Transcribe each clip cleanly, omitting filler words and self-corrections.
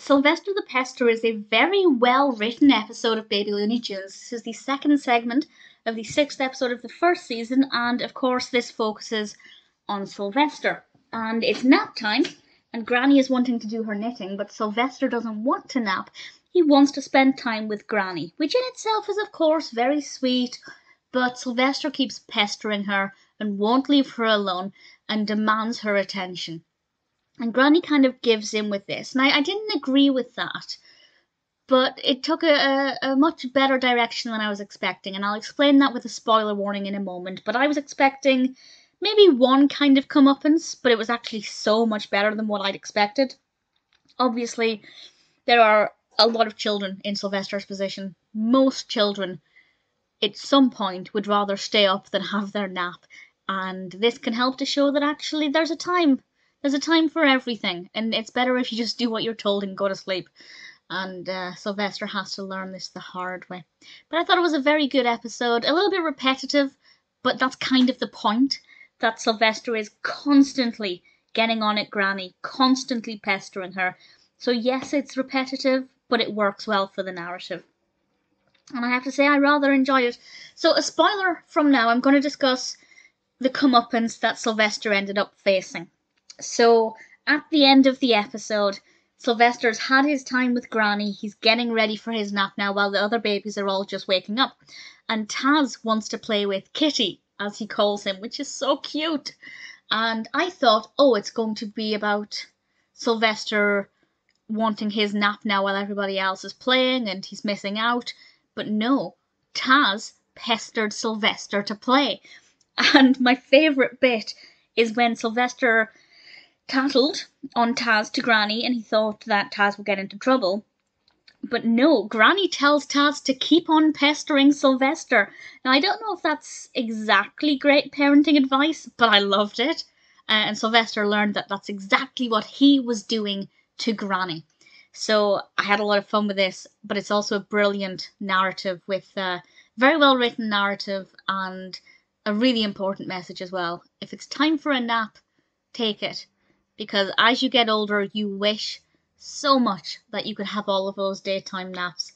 Sylvester the Pester is a very well written episode of Baby Looney Tunes. This is the second segment of the 6th episode of the first season, and of course, this focuses on Sylvester. And it's nap time, and Granny is wanting to do her knitting, but Sylvester doesn't want to nap. He wants to spend time with Granny, which in itself is, of course, very sweet, but Sylvester keeps pestering her and won't leave her alone and demands her attention. And Granny kind of gives in with this. And I didn't agree with that. But it took a much better direction than I was expecting. And I'll explain that with a spoiler warning in a moment. But I was expecting maybe one kind of comeuppance. But it was actually so much better than what I'd expected. Obviously, there are a lot of children in Sylvester's position. Most children, at some point, would rather stay up than have their nap. And this can help to show that actually there's a time. There's a time for everything, and it's better if you just do what you're told and go to sleep. And Sylvester has to learn this the hard way. But I thought it was a very good episode, a little bit repetitive, but that's kind of the point, that Sylvester is constantly getting on at Granny, constantly pestering her. So yes, it's repetitive, but it works well for the narrative. And I have to say, I rather enjoyed it. So a spoiler from now, I'm going to discuss the comeuppance that Sylvester ended up facing. So, at the end of the episode, Sylvester's had his time with Granny. He's getting ready for his nap now while the other babies are all just waking up. And Taz wants to play with Kitty, as he calls him, which is so cute. And I thought, oh, it's going to be about Sylvester wanting his nap now while everybody else is playing and he's missing out. But no, Taz pestered Sylvester to play. And my favourite bit is when Sylvester tattled on Taz to Granny and he thought that Taz would get into trouble. But no, Granny tells Taz to keep on pestering Sylvester. Now, I don't know if that's exactly great parenting advice, but I loved it. And Sylvester learned that that's exactly what he was doing to Granny. So I had a lot of fun with this, but it's also a brilliant narrative with a very well written narrative and a really important message as well. If it's time for a nap, take it. Because as you get older, you wish so much that you could have all of those daytime naps.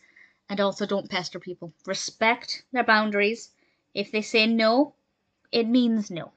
And also don't pester people. Respect their boundaries. If they say no, it means no.